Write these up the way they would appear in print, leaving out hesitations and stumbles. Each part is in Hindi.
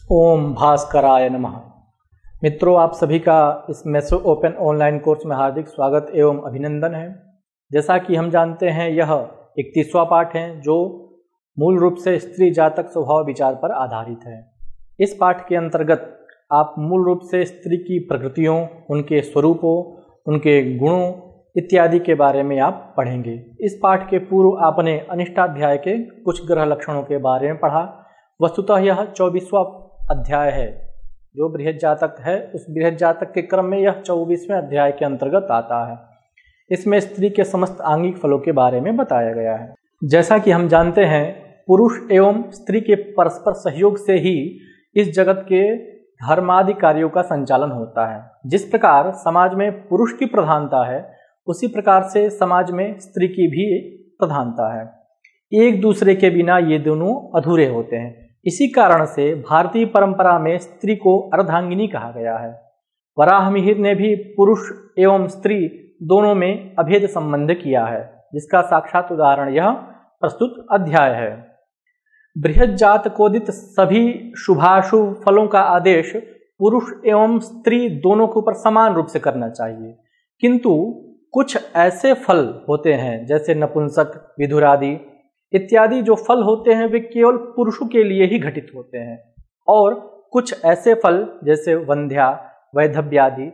ओम भास्कराय नमः। मित्रों, आप सभी का इस मेसो ओपन ऑनलाइन कोर्स में हार्दिक स्वागत एवं अभिनंदन है। जैसा कि हम जानते हैं, यह 31वां पाठ है जो मूल रूप से स्त्री जातक स्वभाव विचार पर आधारित है। इस पाठ के अंतर्गत आप मूल रूप से स्त्री की प्रकृतियों, उनके स्वरूपों, उनके गुणों इत्यादि के बारे में आप पढ़ेंगे। इस पाठ के पूर्व आपने अनिष्टाध्याय के कुछ ग्रह लक्षणों के बारे में पढ़ा। वस्तुतः यह 24वां अध्याय है जो बृहद जातक है। उस बृहद जातक के क्रम में यह 24वें अध्याय के अंतर्गत आता है। इसमें स्त्री के समस्त आंगिक फलों के बारे में बताया गया है। जैसा कि हम जानते हैं, पुरुष एवं स्त्री के परस्पर सहयोग से ही इस जगत के धर्मादि कार्यों का संचालन होता है। जिस प्रकार समाज में पुरुष की प्रधानता है, उसी प्रकार से समाज में स्त्री की भी प्रधानता है। एक दूसरे के बिना ये दोनों अधूरे होते हैं। इसी कारण से भारतीय परंपरा में स्त्री को अर्धांगिनी कहा गया है। वराह मिहिर ने भी पुरुष एवं स्त्री दोनों में अभेद संबंध किया है, जिसका साक्षात उदाहरण यह प्रस्तुत अध्याय है। बृहद जातकोदित सभी शुभाशुभ फलों का आदेश पुरुष एवं स्त्री दोनों के ऊपर समान रूप से करना चाहिए, किंतु कुछ ऐसे फल होते हैं जैसे नपुंसक, विधुर आदि इत्यादि जो फल होते हैं वे केवल पुरुषों के लिए ही घटित होते हैं, और कुछ ऐसे फल जैसे वंध्या, वैधव्यादि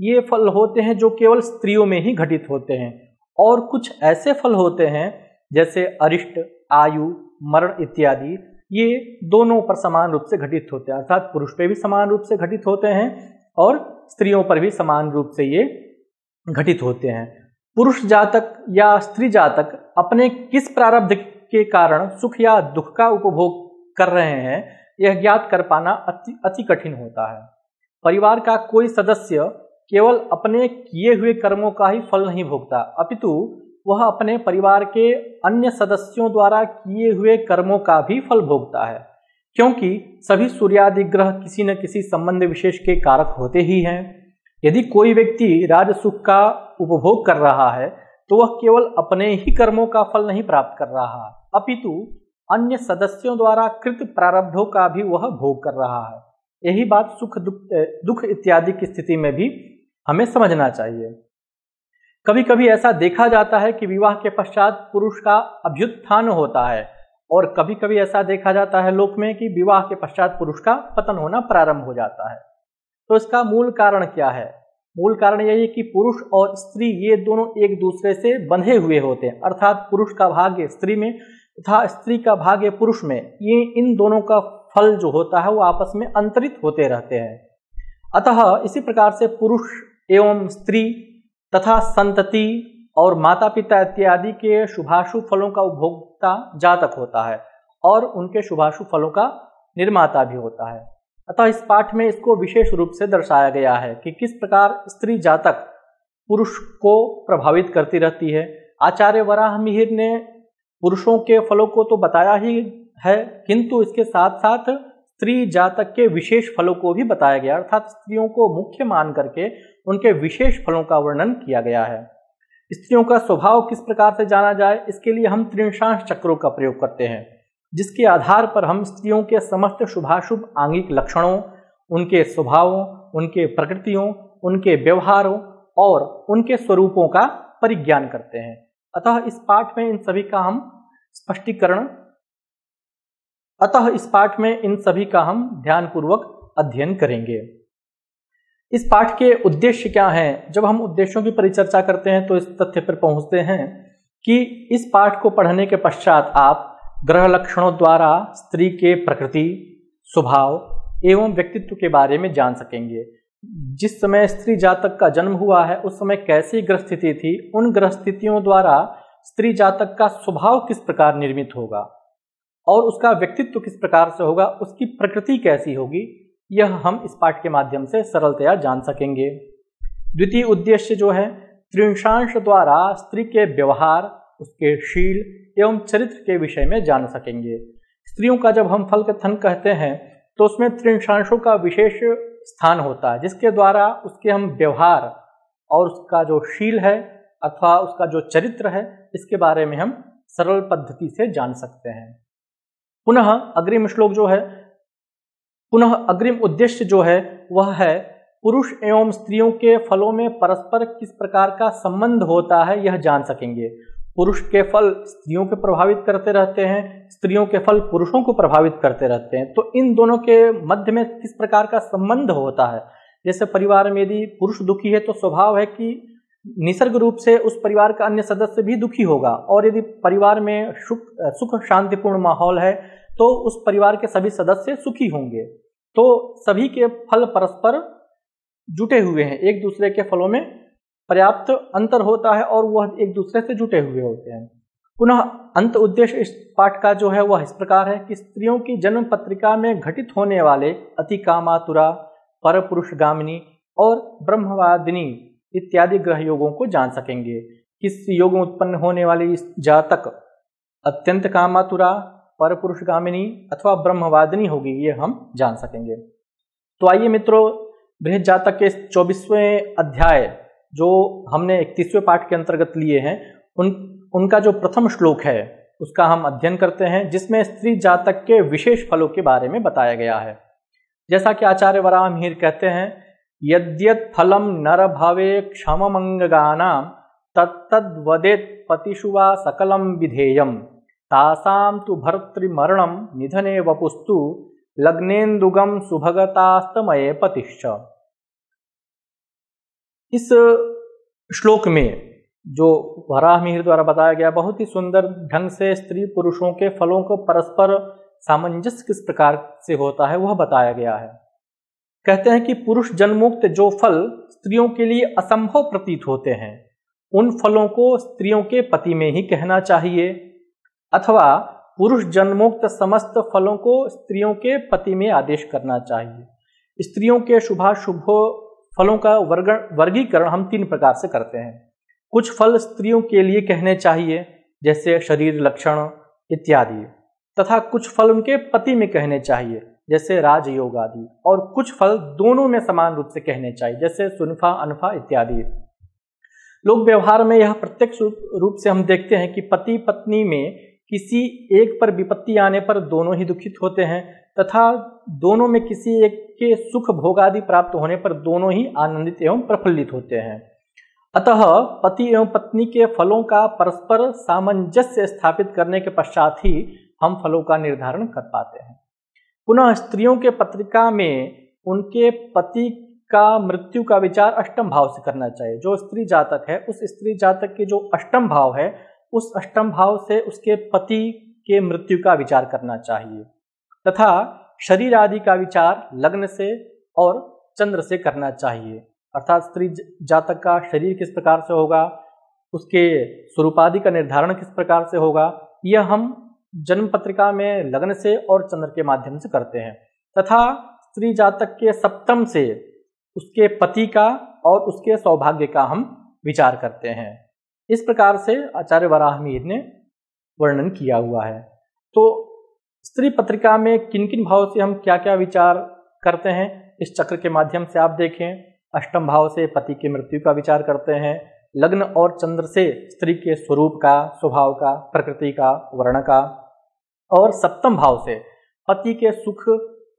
ये फल होते हैं जो केवल स्त्रियों में ही घटित होते हैं, और कुछ ऐसे फल होते हैं जैसे अरिष्ट, आयु, मरण इत्यादि ये दोनों पर समान रूप से घटित होते हैं, अर्थात पुरुष पे भी समान रूप से घटित होते हैं और स्त्रियों पर भी समान रूप से ये घटित होते हैं। पुरुष जातक या स्त्री जातक अपने किस प्रारब्ध के कारण सुख या दुख का उपभोग कर रहे हैं, यह ज्ञात कर पाना अति कठिन होता है। परिवार का कोई सदस्य केवल अपने किए हुए कर्मों का ही फल नहीं भोगता, अपितु वह अपने परिवार के अन्य सदस्यों द्वारा किए हुए कर्मों का भी फल भोगता है, क्योंकि सभी सूर्यादि ग्रह किसी न किसी संबंध विशेष के कारक होते ही हैं। यदि कोई व्यक्ति राजसुख का उपभोग कर रहा है तो वह केवल अपने ही कर्मों का फल नहीं प्राप्त कर रहा है, अपितु अन्य सदस्यों द्वारा कृत प्रारब्धों का भी वह भोग कर रहा है। यही बात सुख दुख इत्यादि की स्थिति में भी हमें समझना चाहिए। कभी कभी ऐसा देखा जाता है कि विवाह के पश्चात पुरुष का अभ्युत्थान होता है, और कभी कभी ऐसा देखा जाता है लोक में कि विवाह के पश्चात पुरुष का पतन होना प्रारंभ हो जाता है। तो इसका मूल कारण क्या है? मूल कारण यही है कि पुरुष और स्त्री ये दोनों एक दूसरे से बंधे हुए होते हैं, अर्थात पुरुष का भाग्य स्त्री में तथा स्त्री का भाग्य पुरुष में, ये इन दोनों का फल जो होता है वो आपस में अंतरित होते रहते हैं। अतः इसी प्रकार से पुरुष एवं स्त्री तथा संतति और माता पिता इत्यादि के शुभाशुभ फलों का उपभोक्ता जातक होता है, और उनके शुभाशुभ फलों का निर्माता भी होता है। अतः इस पाठ में इसको विशेष रूप से दर्शाया गया है कि किस प्रकार स्त्री जातक पुरुष को प्रभावित करती रहती है। आचार्य वराह मिहिर ने पुरुषों के फलों को तो बताया ही है, किंतु इसके साथ साथ स्त्री जातक के विशेष फलों को भी बताया गया, अर्थात स्त्रियों को मुख्य मान करके उनके विशेष फलों का वर्णन किया गया है। स्त्रियों का स्वभाव किस प्रकार से जाना जाए, इसके लिए हम त्रिंशांश चक्रों का प्रयोग करते हैं, जिसके आधार पर हम स्त्रियों के समस्त शुभाशुभ आंगिक लक्षणों, उनके स्वभावों, उनके प्रकृतियों, उनके व्यवहारों और उनके स्वरूपों का परिज्ञान करते हैं। अतः इस पाठ में इन सभी का हम ध्यानपूर्वक अध्ययन करेंगे। इस पाठ के उद्देश्य क्या हैं? जब हम उद्देश्यों की परिचर्चा करते हैं तो इस तथ्य पर पहुंचते हैं कि इस पाठ को पढ़ने के पश्चात आप ग्रह लक्षणों द्वारा स्त्री के प्रकृति, स्वभाव एवं व्यक्तित्व के बारे में जान सकेंगे। जिस समय स्त्री जातक का जन्म हुआ है उस समय कैसी ग्रह स्थिति थी, उन ग्रह स्थितियों द्वारा स्त्री जातक का स्वभाव किस प्रकार निर्मित होगा और उसका व्यक्तित्व किस प्रकार से होगा, उसकी प्रकृति कैसी होगी, यह हम इस पाठ के माध्यम से सरलतया जान सकेंगे। द्वितीय उद्देश्य जो है, त्रिंशांश द्वारा स्त्री के व्यवहार, उसके शील एवं चरित्र के विषय में जान सकेंगे। स्त्रियों का जब हम फल कथन कहते हैं तो उसमें त्रिंशांशों का विशेष स्थान होता है, जिसके द्वारा उसके हम व्यवहार और उसका जो शील है अथवा उसका जो चरित्र है, इसके बारे में हम सरल पद्धति से जान सकते हैं। पुनः अग्रिम श्लोक जो है पुनः अग्रिम उद्देश्य जो है वह है पुरुष एवं स्त्रियों के फलों में परस्पर किस प्रकार का संबंध होता है यह जान सकेंगे। पुरुष के फल स्त्रियों को प्रभावित करते रहते हैं, स्त्रियों के फल पुरुषों को प्रभावित करते रहते हैं, तो इन दोनों के मध्य में किस प्रकार का संबंध होता है। जैसे परिवार में यदि पुरुष दुखी है तो स्वभाव है कि निसर्ग रूप से उस परिवार का अन्य सदस्य भी दुखी होगा, और यदि परिवार में सुख शांतिपूर्ण माहौल है तो उस परिवार के सभी सदस्य सुखी होंगे। तो सभी के फल परस्पर जुटे हुए हैं, एक दूसरे के फलों में पर्याप्त अंतर होता है और वह एक दूसरे से जुटे हुए होते हैं। पुनः अंत उद्देश्य इस पाठ का जो है वह इस प्रकार है कि स्त्रियों की जन्म पत्रिका में घटित होने वाले अति कामातुरा, परपुरुषगामिनी और ब्रह्मवादिनी इत्यादि ग्रह योगों को जान सकेंगे। किस योग में उत्पन्न होने वाली जातक अत्यंत कामातुरा, परपुरुषगामिनी अथवा ब्रह्मवादिनी होगी, ये हम जान सकेंगे। तो आइए मित्रों, बृहत जातक के 24वें अध्याय जो हमने 31वें पाठ के अंतर्गत लिए हैं उनका जो प्रथम श्लोक है उसका हम अध्ययन करते हैं, जिसमें स्त्री जातक के विशेष फलों के बारे में बताया गया है। जैसा कि आचार्य वराह मिहिर कहते हैं, यद्यत् फलम नर भावे क्षममंगगानां तत्तद्वदेत् पतिषु वा सकलम विधेयम तासां तु भर्तृमरणं निधने वपुस्तु लग्नेन्दुगम सुभगतास्तमये पतिश्च। इस श्लोक में जो वराह मिहिर द्वारा बताया गया बहुत ही सुंदर ढंग से स्त्री पुरुषों के फलों को परस्पर सामंजस्य किस प्रकार से होता है वह बताया गया है। कहते हैं कि पुरुष जन्मोक्त जो फल स्त्रियों के लिए असंभव प्रतीत होते हैं उन फलों को स्त्रियों के पति में ही कहना चाहिए, अथवा पुरुष जन्मोक्त समस्त फलों को स्त्रियों के पति में आदेश करना चाहिए। स्त्रियों के शुभाशुभ फलों का वर्गीकरण हम 3 प्रकार से करते हैं। कुछ फल स्त्रियों के लिए कहने चाहिए जैसे शरीर लक्षण इत्यादि, तथा कुछ फल उनके पति में कहने चाहिए जैसे राजयोग आदि, और कुछ फल दोनों में समान रूप से कहने चाहिए जैसे सुनफा अनफा इत्यादि। लोक व्यवहार में यह प्रत्यक्ष रूप से हम देखते हैं कि पति पत्नी में किसी एक पर विपत्ति आने पर दोनों ही दुखित होते हैं, तथा दोनों में किसी एक के सुख भोगादि प्राप्त होने पर दोनों ही आनंदित एवं प्रफुल्लित होते हैं। अतः पति एवं पत्नी के फलों का परस्पर सामंजस्य स्थापित करने के पश्चात ही हम फलों का निर्धारण कर पाते हैं। पुनः स्त्रियों के पत्रिका में उनके पति का मृत्यु का विचार अष्टम भाव से करना चाहिए। जो स्त्री जातक है उस स्त्री जातक के जो अष्टम भाव है उस अष्टम भाव से उसके पति के मृत्यु का विचार करना चाहिए, तथा शरीर आदि का विचार लग्न से और चंद्र से करना चाहिए। अर्थात स्त्री जातक का शरीर किस प्रकार से होगा, उसके स्वरूपादि का निर्धारण किस प्रकार से होगा, यह हम जन्म पत्रिका में लग्न से और चंद्र के माध्यम से करते हैं, तथा स्त्री जातक के सप्तम से उसके पति का और उसके सौभाग्य का हम विचार करते हैं। इस प्रकार से आचार्य वराह मिहिर ने वर्णन किया हुआ है। तो स्त्री पत्रिका में किन किन भाव से हम क्या क्या विचार करते हैं इस चक्र के माध्यम से आप देखें। अष्टम भाव से पति की मृत्यु का विचार करते हैं, लग्न और चंद्र से स्त्री के स्वरूप का, स्वभाव का, प्रकृति का, वर्ण का, और सप्तम भाव से पति के सुख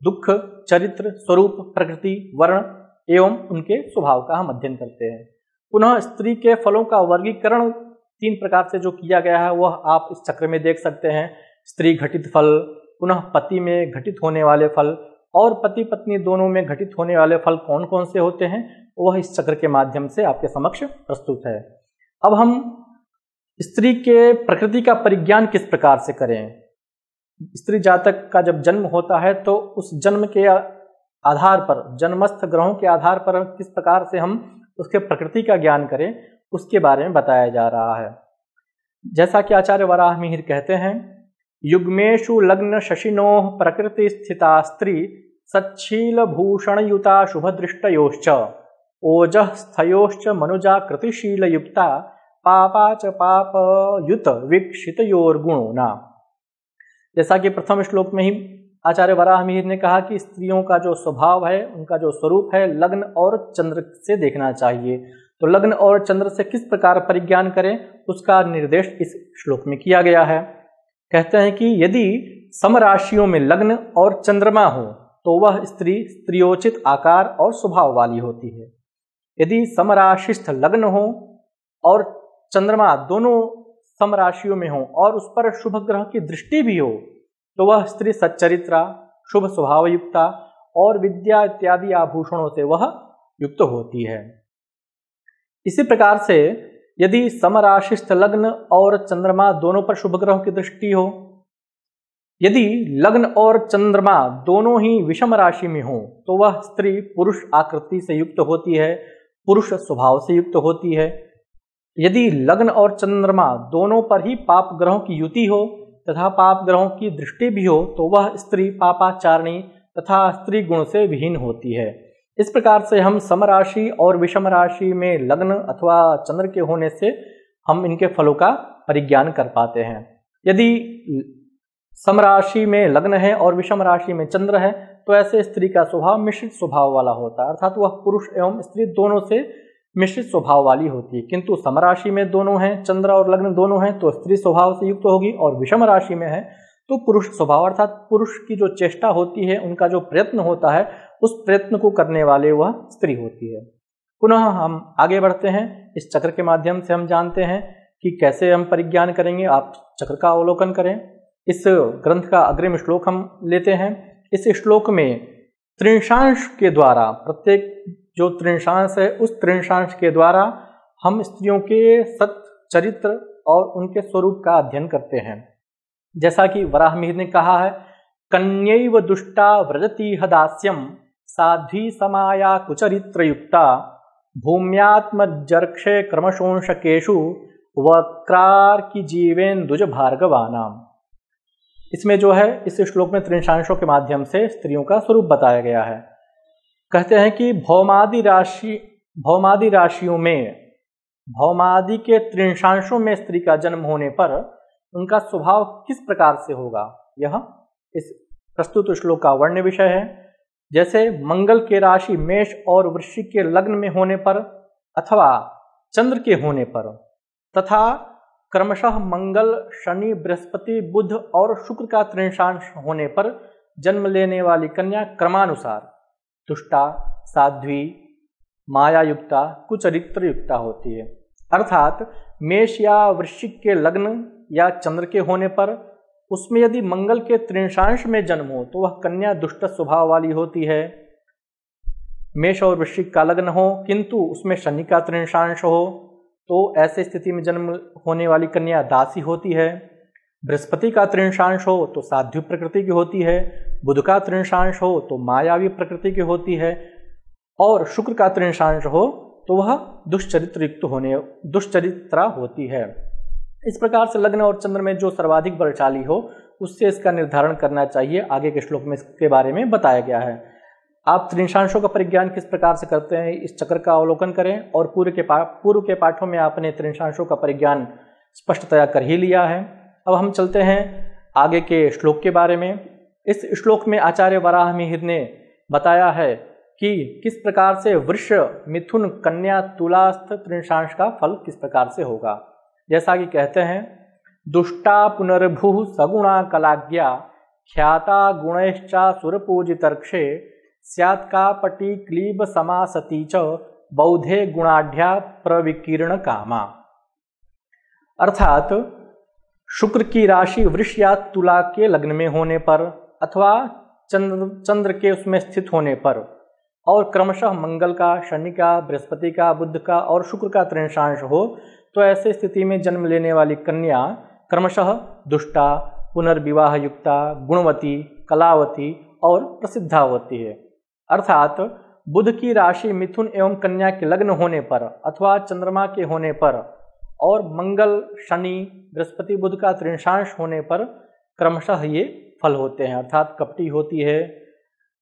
दुख, चरित्र, स्वरूप, प्रकृति, वर्ण एवं उनके स्वभाव का हम अध्ययन करते हैं। पुनः स्त्री के फलों का वर्गीकरण 3 प्रकार से जो किया गया है वह आप इस चक्र में देख सकते हैं। स्त्री घटित फल, पुनः पति में घटित होने वाले फल, और पति पत्नी दोनों में घटित होने वाले फल कौन कौन से होते हैं वह इस चक्र के माध्यम से आपके समक्ष प्रस्तुत है। अब हम स्त्री के प्रकृति का परिज्ञान किस प्रकार से करें। स्त्री जातक का जब जन्म होता है तो उस जन्म के आधार पर, जन्मस्थ ग्रहों के आधार पर किस प्रकार से हम उसके प्रकृति का ज्ञान करें उसके बारे में बताया जा रहा है। जैसा कि आचार्य वराह मिहिर कहते हैं, युग्मेषु लग्न शशिनोः प्रकृति स्थिता स्त्री सच्छील भूषण युता शुभ दृष्टयोश्च ओजः स्थयोश्च मनुजा कृतिशील युक्ता पापा च पाप युत वीक्षितयोर्गुणोना। जैसा कि प्रथम श्लोक में ही आचार्य वराह मिहिर ने कहा कि स्त्रियों का जो स्वभाव है, उनका जो स्वरूप है, लग्न और चंद्र से देखना चाहिए। तो लग्न और चंद्र से किस प्रकार परिज्ञान करें उसका निर्देश इस श्लोक में किया गया है। कहते हैं कि यदि समराशियों में लग्न और चंद्रमा हो तो वह स्त्री स्त्रियोचित आकार और स्वभाव वाली होती है। यदि समराशिस्थ लग्न हो और चंद्रमा दोनों समराशियों में हो और उस पर शुभ ग्रह की दृष्टि भी हो तो वह स्त्री सच्चरित्रा, शुभ स्वभाव युक्ता और विद्या इत्यादि आभूषणों से वह युक्त होती है। इसी प्रकार से यदि समराशिस्थ लग्न और चंद्रमा दोनों पर शुभ ग्रह की दृष्टि हो, यदि लग्न और चंद्रमा दोनों ही विषम राशि में हो तो वह स्त्री पुरुष आकृति से युक्त होती है, पुरुष स्वभाव से युक्त होती है। यदि लग्न और चंद्रमा दोनों पर ही पाप ग्रहों की युति हो तथा पाप ग्रहों की दृष्टि भी हो तो वह स्त्री पापाचारिणी तथा स्त्री गुण से विहीन होती है। इस प्रकार से हम समराशि और विषम राशि में लग्न अथवा चंद्र के होने से हम इनके फलों का परिज्ञान कर पाते हैं। यदि समराशि में लग्न है और विषम राशि में चंद्र है तो ऐसे स्त्री का स्वभाव मिश्रित स्वभाव वाला होता है, अर्थात वह पुरुष एवं स्त्री दोनों से मिश्रित स्वभाव वाली होती है। किंतु समराशि में दोनों हैं, चंद्र और लग्न दोनों हैं, तो स्त्री स्वभाव से युक्त होगी, और विषम राशि में है तो पुरुष स्वभाव अर्थात पुरुष की जो चेष्टा होती है, उनका जो प्रयत्न होता है, उस प्रयत्न को करने वाले वह स्त्री होती है। पुनः हम आगे बढ़ते हैं। इस चक्र के माध्यम से हम जानते हैं कि कैसे हम परिज्ञान करेंगे। आप चक्र का अवलोकन करें। इस ग्रंथ का अग्रिम श्लोक हम लेते हैं। इस श्लोक में त्रिंशांश के द्वारा, प्रत्येक जो त्रिंशांश है उस त्रिंशांश के द्वारा हम स्त्रियों के सत चरित्र और उनके स्वरूप का अध्ययन करते हैं। जैसा कि वराह मिहिर ने कहा है, कन्यैव दुष्टा व्रजति हदास्यम साध्वी समाया कुचरित्र युक्ता भूम्यात्मजर्क्षे क्रमशोंशकेषु वक्रार की जीवेन्दुज भार्गवानाम। इसमें जो है इस श्लोक में त्रिंशांशों के माध्यम से स्त्रियों का स्वरूप बताया गया है। कहते हैं कि भौमादि राशियों में, भौमादि के त्रिंशांशों में स्त्री का जन्म होने पर उनका स्वभाव किस प्रकार से होगा, यह इस प्रस्तुत श्लोक का वर्ण्य विषय है। जैसे मंगल के राशि मेष और वृश्चिक के लग्न में होने पर अथवा चंद्र के होने पर तथा क्रमशः मंगल, शनि, बृहस्पति, बुध और शुक्र का त्रिंशांश होने पर जन्म लेने वाली कन्या क्रमानुसार दुष्टा, साध्वी, मायायुक्ता, कुचरित्र युक्ता होती है। अर्थात मेष या वृश्चिक के लग्न या चंद्र के होने पर उसमें यदि मंगल के त्रिंशांश में जन्म हो तो वह कन्या दुष्ट स्वभाव वाली होती है। मेष और वृश्चिक का लग्न हो किंतु उसमें शनि का त्रिंशांश हो तो ऐसे स्थिति में जन्म होने वाली कन्या दासी होती है। बृहस्पति का त्रिंशांश हो तो साध्वी प्रकृति की होती है, बुध का त्रिंशांश हो तो मायावी प्रकृति की होती है, और शुक्र का त्रिंशांश हो तो वह दुष्चरित्रा होती है। इस प्रकार से लग्न और चंद्र में जो सर्वाधिक बलशाली हो उससे इसका निर्धारण करना चाहिए। आगे के श्लोक में इसके बारे में बताया गया है। आप त्रिंशांशों का परिज्ञान किस प्रकार से करते हैं, इस चक्र का अवलोकन करें। और पूर्व के पाठों में आपने त्रिंशांशों का परिज्ञान स्पष्टतया कर ही लिया है। अब हम चलते हैं आगे के श्लोक के बारे में। इस श्लोक में आचार्य वराह मिहिर ने बताया है कि किस प्रकार से वृष, मिथुन, कन्या, तुलास्थ त्रिंशांश का फल किस प्रकार से होगा। जैसा कि कहते हैं, दुष्टा पुनर्भु सगुणा कलाज्ञा ख्याता गुणैश्चा सुरपूजितर्क्षे स्यात्कापटी क्लीब समासती च बौद्धे गुणाढ्या प्रविकीर्ण कामा। अर्थात शुक्र की राशि वृष या तुला के लग्न में होने पर अथवा चंद्र के उसमें स्थित होने पर और क्रमशः मंगल का, शनि का, बृहस्पति का, बुध का और शुक्र का त्रिंशांश हो तो ऐसे स्थिति में जन्म लेने वाली कन्या क्रमशः दुष्टा, पुनर्विवाह युक्ता, गुणवती, कलावती और प्रसिद्धा होती है। अर्थात बुध की राशि मिथुन एवं कन्या के लग्न होने पर अथवा चंद्रमा के होने पर और मंगल, शनि, बृहस्पति, बुध का त्रिंशांश होने पर क्रमशः ये फल होते हैं। अर्थात कपटी होती है,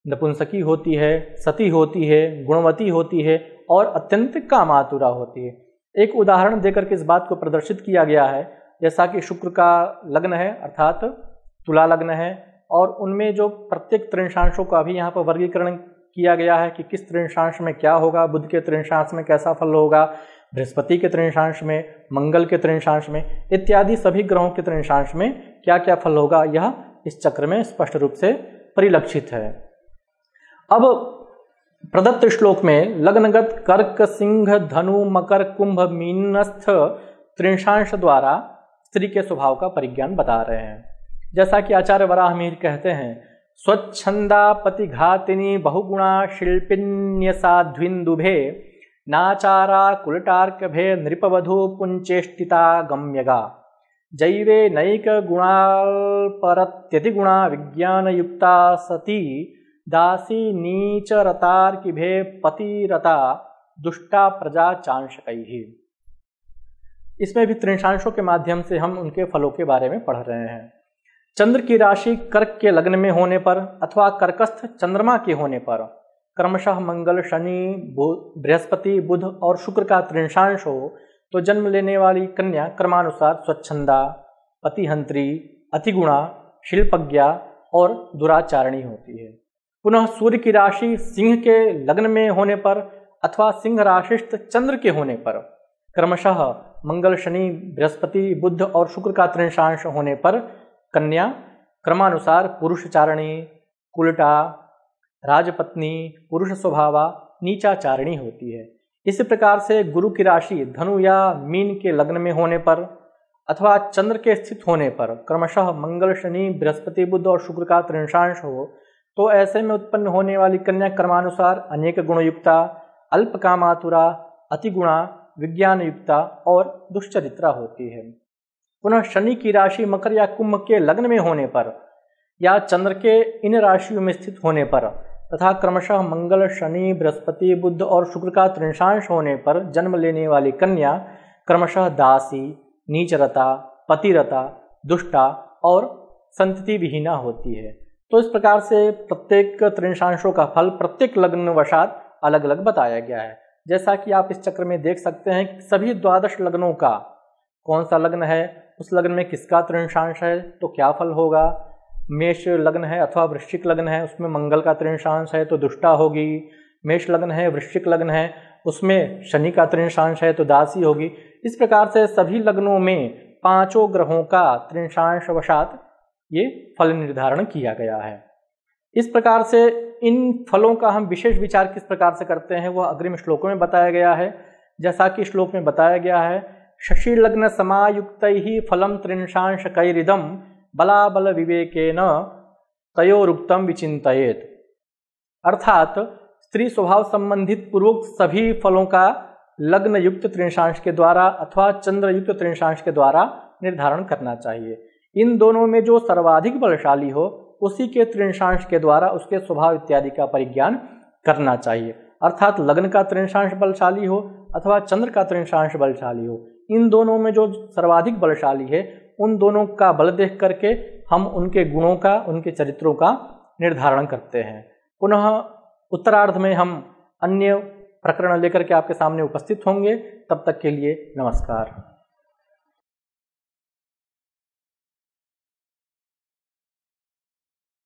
नपुंसकी होती है, सती होती है, गुणवती होती है और अत्यंत कामातुरा होती है। एक उदाहरण देकर के इस बात को प्रदर्शित किया गया है। जैसा कि शुक्र का लग्न है अर्थात तुला लग्न है और उनमें जो प्रत्येक त्रिंशांशों का भी यहाँ पर वर्गीकरण किया गया है कि किस त्रिंशांश में क्या होगा, बुध के त्रिंशांश में कैसा फल होगा, बृहस्पति के त्रिंशांश में, मंगल के त्रिंशांश में इत्यादि सभी ग्रहों के त्रिंशांश में क्या क्या फल होगा, यह इस चक्र में स्पष्ट रूप से परिलक्षित है। अब प्रदत्त श्लोक में लग्नगत कर्क सिंह धनु मकर कुंभ मीनस्थ त्रिंशांश द्वारा स्त्री के स्वभाव का परिज्ञान बता रहे हैं। जैसा कि आचार्य वराहमिहिर कहते हैं, स्वच्छंदा पतिघातिनी बहुगुणा शिल्पिन्यसाध्विन्दुभे नाचारा कुलटार्कभे नृपवधू पुंचेष्टिता गम्यगा जैवे नैक गुणाल्परत्यतिगुणा विज्ञानयुक्ता सती दासी नीचरतार्किभे पतिरता दुष्टा प्रजा चांशकैहि। इसमें भी त्रिंशांशों के माध्यम से हम उनके फलों के बारे में पढ़ रहे हैं। चंद्र की राशि कर्क के लग्न में होने पर अथवा कर्कस्थ चंद्रमा के होने पर क्रमशः मंगल, शनि, बृहस्पति, बुध और शुक्र का त्रिंशांश हो तो जन्म लेने वाली कन्या क्रमानुसार स्वच्छंदा, पतिहंत्री, अतिगुणा, शिल्पज्ञा और दुराचारिणी होती है। पुनः सूर्य की राशि सिंह के लग्न में होने पर अथवा सिंह राशिस्थ चंद्र के होने पर क्रमशः मंगल, शनि, बृहस्पति, बुध और शुक्र का त्रिंशांश होने पर कन्या क्रमानुसार पुरुषचारिणी, कुलटा, राजपत्नी, पुरुष स्वभावा, नीचाचारिणी होती है। इसी प्रकार से गुरु की राशि धनु या मीन के लग्न में होने पर अथवा चंद्र के स्थित होने पर क्रमशः मंगल, शनि, बृहस्पति, बुध और शुक्र का त्रिंशांश हो तो ऐसे में उत्पन्न होने वाली कन्या क्रमानुसार अनेक गुणयुक्ता, अल्पकामातुरा, अतिगुणा, विज्ञान युक्ता और दुश्चरित्रा होती है। पुनः शनि की राशि मकर या कुंभ के लग्न में होने पर या चंद्र के इन राशियों में स्थित होने पर तथा क्रमशः मंगल, शनि, बृहस्पति, बुध और शुक्र का त्रिंशांश होने पर जन्म लेने वाली कन्या क्रमशः दासी, नीचरता, पतिरता, दुष्टा और संतति विहीना होती है। तो इस प्रकार से प्रत्येक त्रिंशांशों का फल प्रत्येक लग्न वशात अलग अलग बताया गया है। जैसा कि आप इस चक्र में देख सकते हैं कि सभी 12 लग्नों का कौन सा लग्न है, उस लग्न में किसका त्रिंशांश है तो क्या फल होगा। मेष लग्न है अथवा वृश्चिक लग्न है, उसमें मंगल का त्रिंशांश है तो दुष्टा होगी। मेष लग्न है, वृश्चिक लग्न है, उसमें शनि का त्रिंशांश है तो दासी होगी। इस प्रकार से सभी लग्नों में 5 ग्रहों का त्रिंशांश वशात ये फल निर्धारण किया गया है। इस प्रकार से इन फलों का हम विशेष विचार किस प्रकार से करते हैं वह अग्रिम श्लोकों में बताया गया है। जैसा कि श्लोक में बताया गया है, शशि लग्न समायुक्तैहि फलम त्रिंशांश कैरिदम बलाबल विवेकेन तयोरुक्तम विचिंतयेत। अर्थात स्त्री स्वभाव संबंधित पूर्वोक्त सभी फलों का लग्न युक्त त्रिंशांश के द्वारा अथवा चंद्र युक्त त्रिंशांश के द्वारा निर्धारण करना चाहिए। इन दोनों में जो सर्वाधिक बलशाली हो उसी के त्रिंशांश के द्वारा उसके स्वभाव इत्यादि का परिज्ञान करना चाहिए। अर्थात लग्न का त्रिंशांश बलशाली हो अथवा चंद्र का त्रिंशांश बलशाली हो, इन दोनों में जो सर्वाधिक बलशाली है उन दोनों का बल देख करके हम उनके गुणों का, उनके चरित्रों का निर्धारण करते हैं। पुनः उत्तरार्ध में हम अन्य प्रकरण लेकर के आपके सामने उपस्थित होंगे। तब तक के लिए नमस्कार।